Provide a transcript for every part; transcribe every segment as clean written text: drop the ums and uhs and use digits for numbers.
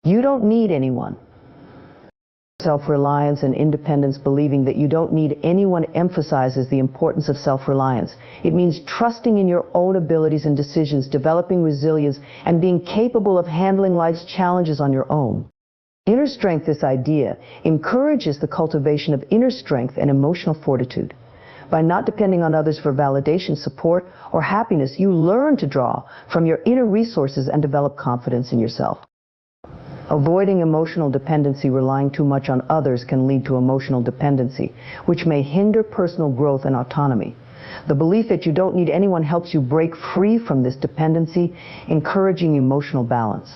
You don't need anyone. Self-reliance and independence, believing that you don't need anyone, emphasizes the importance of self-reliance. It means trusting in your own abilities and decisions, developing resilience, and being capable of handling life's challenges on your own. Inner strength, this idea, encourages the cultivation of inner strength and emotional fortitude. By not depending on others for validation, support, or happiness, you learn to draw from your inner resources and develop confidence in yourself. Avoiding emotional dependency, relying too much on others, can lead to emotional dependency, which may hinder personal growth and autonomy. The belief that you don't need anyone helps you break free from this dependency, encouraging emotional balance.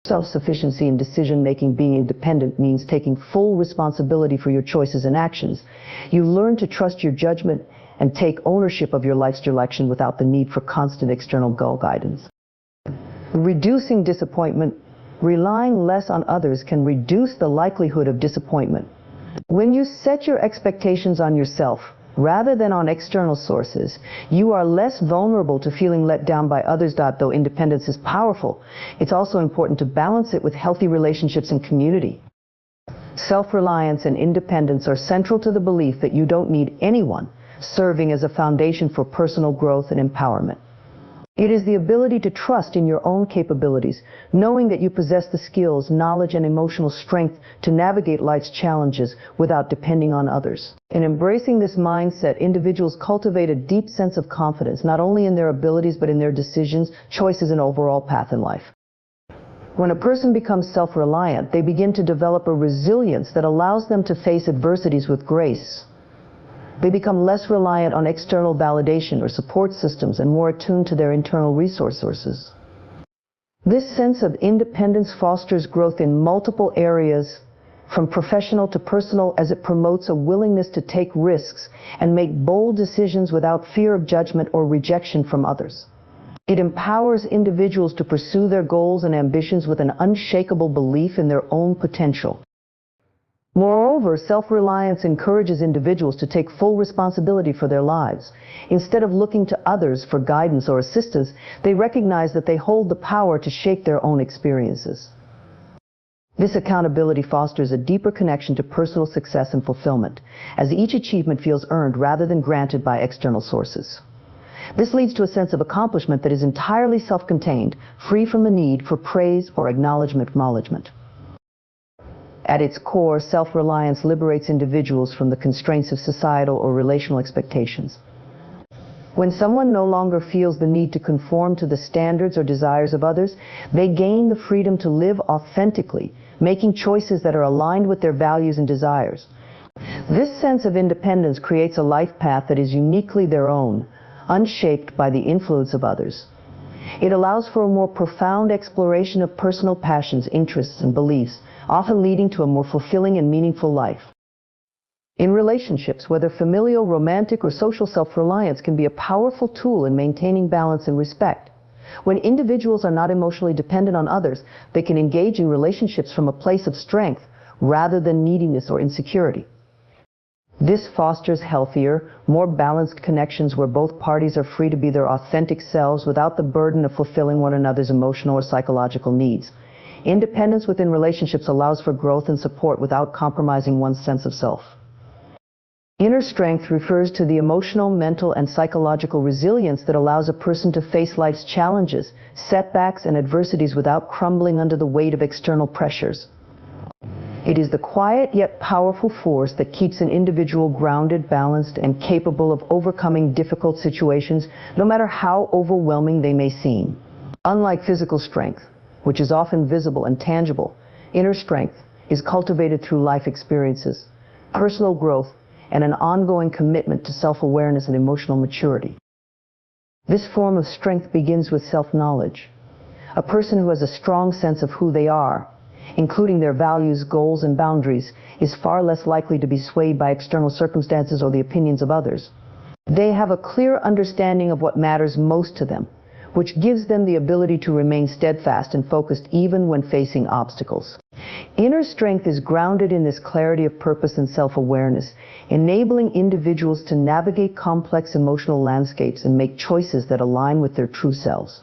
Self-sufficiency in decision-making, being independent, means taking full responsibility for your choices and actions. You learn to trust your judgment and take ownership of your life's direction without the need for constant external guidance. Reducing disappointment. Relying less on others can reduce the likelihood of disappointment. When you set your expectations on yourself rather than on external sources, you are less vulnerable to feeling let down by others. Though independence is powerful, it's also important to balance it with healthy relationships and community. Self-reliance and independence are central to the belief that you don't need anyone, serving as a foundation for personal growth and empowerment. It is the ability to trust in your own capabilities, knowing that you possess the skills, knowledge, and emotional strength to navigate life's challenges without depending on others. In embracing this mindset, individuals cultivate a deep sense of confidence, not only in their abilities but in their decisions, choices, and overall path in life. When a person becomes self-reliant, they begin to develop a resilience that allows them to face adversities with grace. They become less reliant on external validation or support systems and more attuned to their internal resources. This sense of independence fosters growth in multiple areas, from professional to personal, as it promotes a willingness to take risks and make bold decisions without fear of judgment or rejection from others. It empowers individuals to pursue their goals and ambitions with an unshakable belief in their own potential. Moreover, self-reliance encourages individuals to take full responsibility for their lives. Instead of looking to others for guidance or assistance, they recognize that they hold the power to shape their own experiences. This accountability fosters a deeper connection to personal success and fulfillment, as each achievement feels earned rather than granted by external sources. This leads to a sense of accomplishment that is entirely self-contained, free from the need for praise or acknowledgement. At its core, self-reliance liberates individuals from the constraints of societal or relational expectations. When someone no longer feels the need to conform to the standards or desires of others, they gain the freedom to live authentically, making choices that are aligned with their values and desires. This sense of independence creates a life path that is uniquely their own, unshaped by the influence of others. It allows for a more profound exploration of personal passions, interests, and beliefs, often leading to a more fulfilling and meaningful life. In relationships, whether familial, romantic, or social, self-reliance can be a powerful tool in maintaining balance and respect. When individuals are not emotionally dependent on others, they can engage in relationships from a place of strength rather than neediness or insecurity. This fosters healthier, more balanced connections where both parties are free to be their authentic selves without the burden of fulfilling one another's emotional or psychological needs. Independence within relationships allows for growth and support without compromising one's sense of self. Inner strength refers to the emotional, mental, and psychological resilience that allows a person to face life's challenges, setbacks, and adversities without crumbling under the weight of external pressures. It is the quiet yet powerful force that keeps an individual grounded, balanced, and capable of overcoming difficult situations, no matter how overwhelming they may seem. Unlike physical strength, which is often visible and tangible, inner strength is cultivated through life experiences, personal growth, and an ongoing commitment to self-awareness and emotional maturity. This form of strength begins with self-knowledge. A person who has a strong sense of who they are, including their values, goals, and boundaries, is far less likely to be swayed by external circumstances or the opinions of others. They have a clear understanding of what matters most to them, which gives them the ability to remain steadfast and focused even when facing obstacles. Inner strength is grounded in this clarity of purpose and self-awareness, enabling individuals to navigate complex emotional landscapes and make choices that align with their true selves.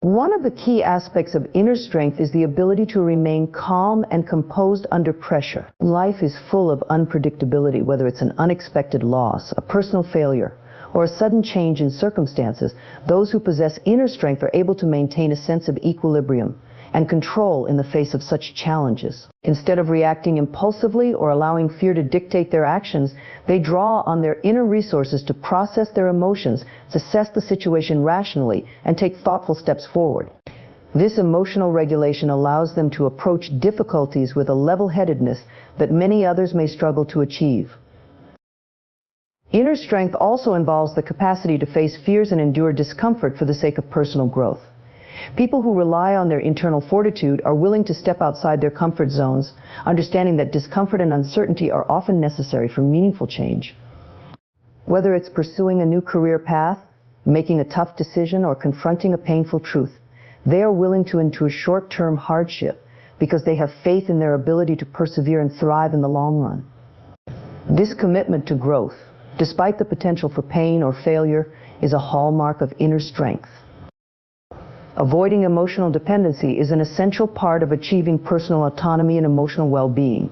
One of the key aspects of inner strength is the ability to remain calm and composed under pressure. Life is full of unpredictability, whether it's an unexpected loss, a personal failure, or a sudden change in circumstances. Those who possess inner strength are able to maintain a sense of equilibrium and control in the face of such challenges. Instead of reacting impulsively or allowing fear to dictate their actions, they draw on their inner resources to process their emotions, assess the situation rationally, and take thoughtful steps forward. This emotional regulation allows them to approach difficulties with a level-headedness that many others may struggle to achieve. Inner strength also involves the capacity to face fears and endure discomfort for the sake of personal growth. People who rely on their internal fortitude are willing to step outside their comfort zones, understanding that discomfort and uncertainty are often necessary for meaningful change. Whether it's pursuing a new career path, making a tough decision, or confronting a painful truth, they are willing to endure short-term hardship because they have faith in their ability to persevere and thrive in the long run. This commitment to growth, despite the potential for pain or failure, is a hallmark of inner strength. Avoiding emotional dependency is an essential part of achieving personal autonomy and emotional well-being.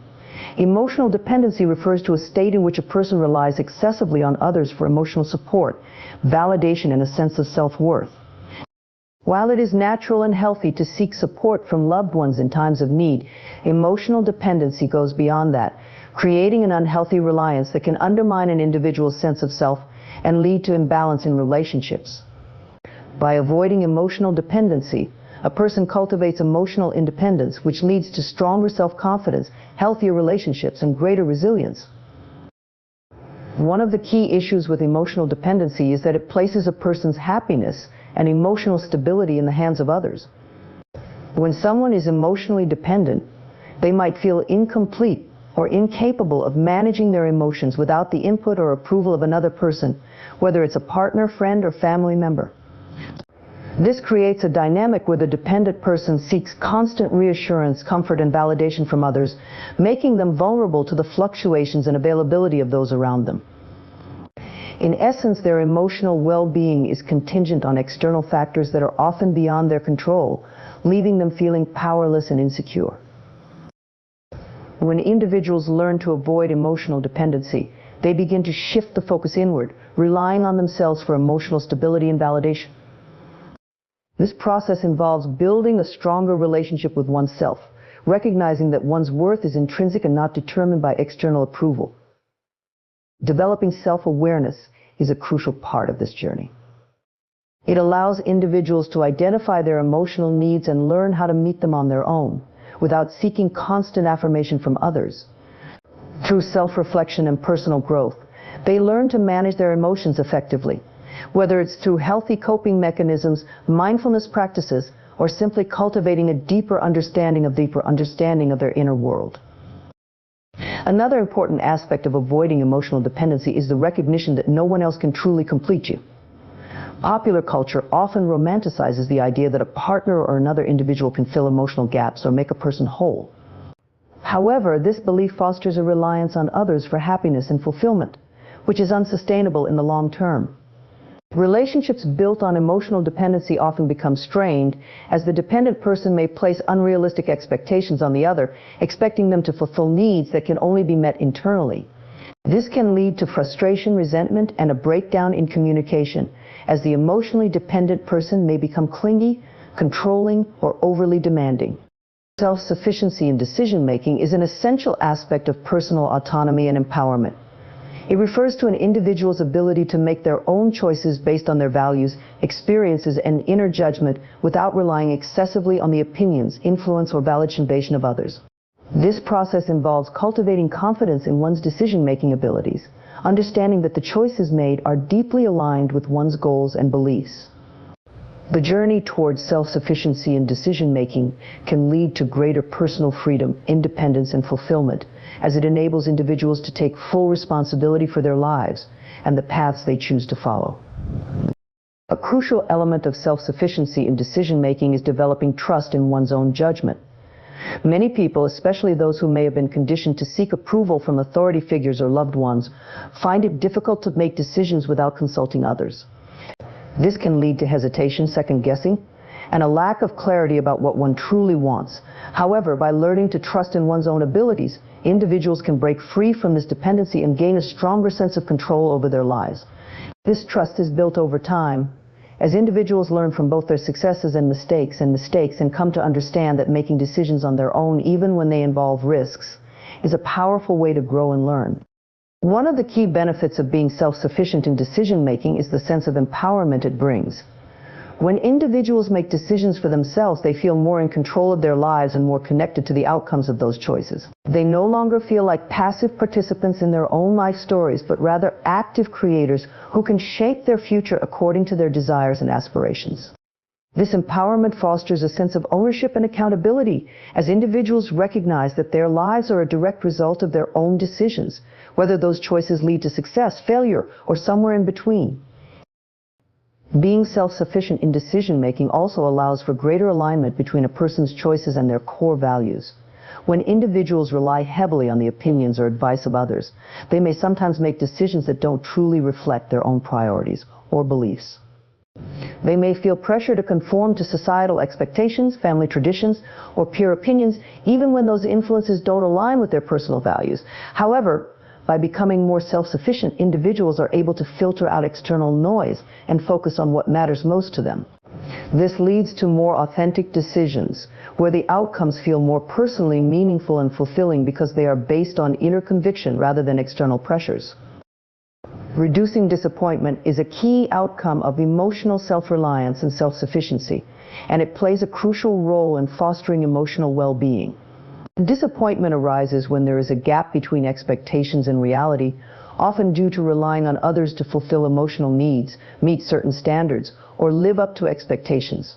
Emotional dependency refers to a state in which a person relies excessively on others for emotional support, validation, and a sense of self-worth. While it is natural and healthy to seek support from loved ones in times of need, emotional dependency goes beyond that, creating an unhealthy reliance that can undermine an individual's sense of self and lead to imbalance in relationships. By avoiding emotional dependency, a person cultivates emotional independence, which leads to stronger self-confidence, healthier relationships, and greater resilience. One of the key issues with emotional dependency is that it places a person's happiness and emotional stability in the hands of others. When someone is emotionally dependent, they might feel incomplete or incapable of managing their emotions without the input or approval of another person, whether it's a partner, friend, or family member. This creates a dynamic where the dependent person seeks constant reassurance, comfort, and validation from others, making them vulnerable to the fluctuations and availability of those around them. In essence, their emotional well-being is contingent on external factors that are often beyond their control, leaving them feeling powerless and insecure. When individuals learn to avoid emotional dependency, they begin to shift the focus inward, relying on themselves for emotional stability and validation. This process involves building a stronger relationship with oneself, recognizing that one's worth is intrinsic and not determined by external approval. Developing self-awareness is a crucial part of this journey. It allows individuals to identify their emotional needs and learn how to meet them on their own, without seeking constant affirmation from others. Through self-reflection and personal growth, they learn to manage their emotions effectively, whether it's through healthy coping mechanisms, mindfulness practices, or simply cultivating a deeper understanding of their inner world. Another important aspect of avoiding emotional dependency is the recognition that no one else can truly complete you. Popular culture often romanticizes the idea that a partner or another individual can fill emotional gaps or make a person whole. However, this belief fosters a reliance on others for happiness and fulfillment, which is unsustainable in the long term. Relationships built on emotional dependency often become strained, as the dependent person may place unrealistic expectations on the other, expecting them to fulfill needs that can only be met internally. This can lead to frustration, resentment, and a breakdown in communication, as the emotionally dependent person may become clingy, controlling, or overly demanding. Self-sufficiency in decision-making is an essential aspect of personal autonomy and empowerment. It refers to an individual's ability to make their own choices based on their values, experiences, and inner judgment without relying excessively on the opinions, influence, or validation of others. This process involves cultivating confidence in one's decision-making abilities, understanding that the choices made are deeply aligned with one's goals and beliefs. The journey towards self-sufficiency in decision-making can lead to greater personal freedom, independence, and fulfillment, as it enables individuals to take full responsibility for their lives and the paths they choose to follow. A crucial element of self-sufficiency in decision-making is developing trust in one's own judgment. Many people, especially those who may have been conditioned to seek approval from authority figures or loved ones, find it difficult to make decisions without consulting others. This can lead to hesitation, second-guessing, and a lack of clarity about what one truly wants. However, by learning to trust in one's own abilities, individuals can break free from this dependency and gain a stronger sense of control over their lives. This trust is built over time, as individuals learn from both their successes and mistakes and come to understand that making decisions on their own, even when they involve risks, is a powerful way to grow and learn. One of the key benefits of being self-sufficient in decision-making is the sense of empowerment it brings. When individuals make decisions for themselves, they feel more in control of their lives and more connected to the outcomes of those choices. They no longer feel like passive participants in their own life stories, but rather active creators who can shape their future according to their desires and aspirations. This empowerment fosters a sense of ownership and accountability, as individuals recognize that their lives are a direct result of their own decisions, whether those choices lead to success, failure, or somewhere in between. Being self-sufficient in decision-making also allows for greater alignment between a person's choices and their core values. When individuals rely heavily on the opinions or advice of others, they may sometimes make decisions that don't truly reflect their own priorities or beliefs. They may feel pressure to conform to societal expectations, family traditions, or peer opinions, even when those influences don't align with their personal values. However, by becoming more self-sufficient, individuals are able to filter out external noise and focus on what matters most to them. This leads to more authentic decisions, where the outcomes feel more personally meaningful and fulfilling because they are based on inner conviction rather than external pressures. Reducing disappointment is a key outcome of emotional self-reliance and self-sufficiency, and it plays a crucial role in fostering emotional well-being. Disappointment arises when there is a gap between expectations and reality, often due to relying on others to fulfill emotional needs, meet certain standards, or live up to expectations.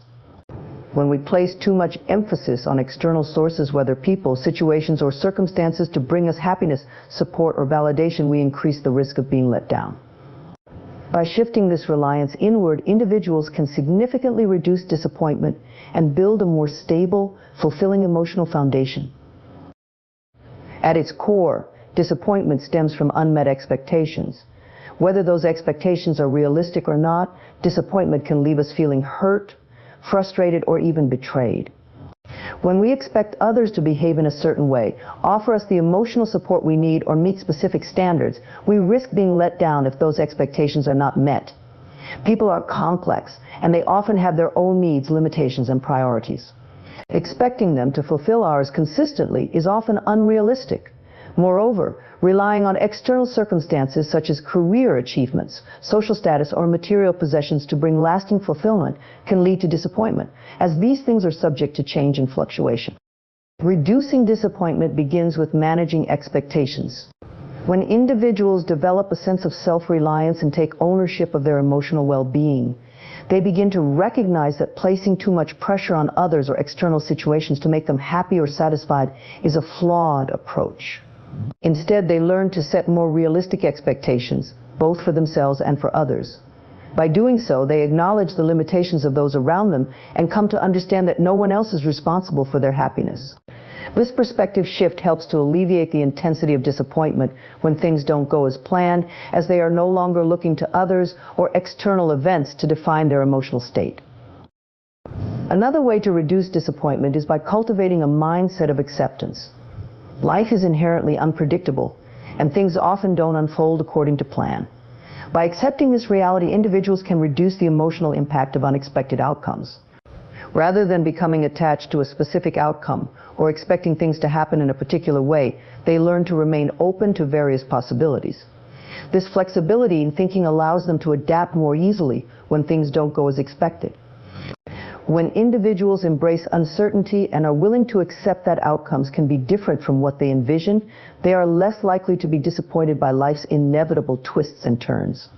When we place too much emphasis on external sources, whether people, situations, or circumstances, to bring us happiness, support, or validation, we increase the risk of being let down. By shifting this reliance inward, individuals can significantly reduce disappointment and build a more stable, fulfilling emotional foundation. At its core, disappointment stems from unmet expectations. Whether those expectations are realistic or not, disappointment can leave us feeling hurt, frustrated, or even betrayed. When we expect others to behave in a certain way, offer us the emotional support we need, or meet specific standards, we risk being let down if those expectations are not met. People are complex, and they often have their own needs, limitations, and priorities. Expecting them to fulfill ours consistently is often unrealistic. Moreover, relying on external circumstances such as career achievements, social status, or material possessions to bring lasting fulfillment can lead to disappointment, as these things are subject to change and fluctuation. Reducing disappointment begins with managing expectations. When individuals develop a sense of self-reliance and take ownership of their emotional well-being, they begin to recognize that placing too much pressure on others or external situations to make them happy or satisfied is a flawed approach. Instead, they learn to set more realistic expectations, both for themselves and for others. By doing so, they acknowledge the limitations of those around them and come to understand that no one else is responsible for their happiness. This perspective shift helps to alleviate the intensity of disappointment when things don't go as planned, as they are no longer looking to others or external events to define their emotional state. Another way to reduce disappointment is by cultivating a mindset of acceptance. Life is inherently unpredictable, and things often don't unfold according to plan. By accepting this reality, individuals can reduce the emotional impact of unexpected outcomes. Rather than becoming attached to a specific outcome or expecting things to happen in a particular way, they learn to remain open to various possibilities. This flexibility in thinking allows them to adapt more easily when things don't go as expected. When individuals embrace uncertainty and are willing to accept that outcomes can be different from what they envisioned, they are less likely to be disappointed by life's inevitable twists and turns.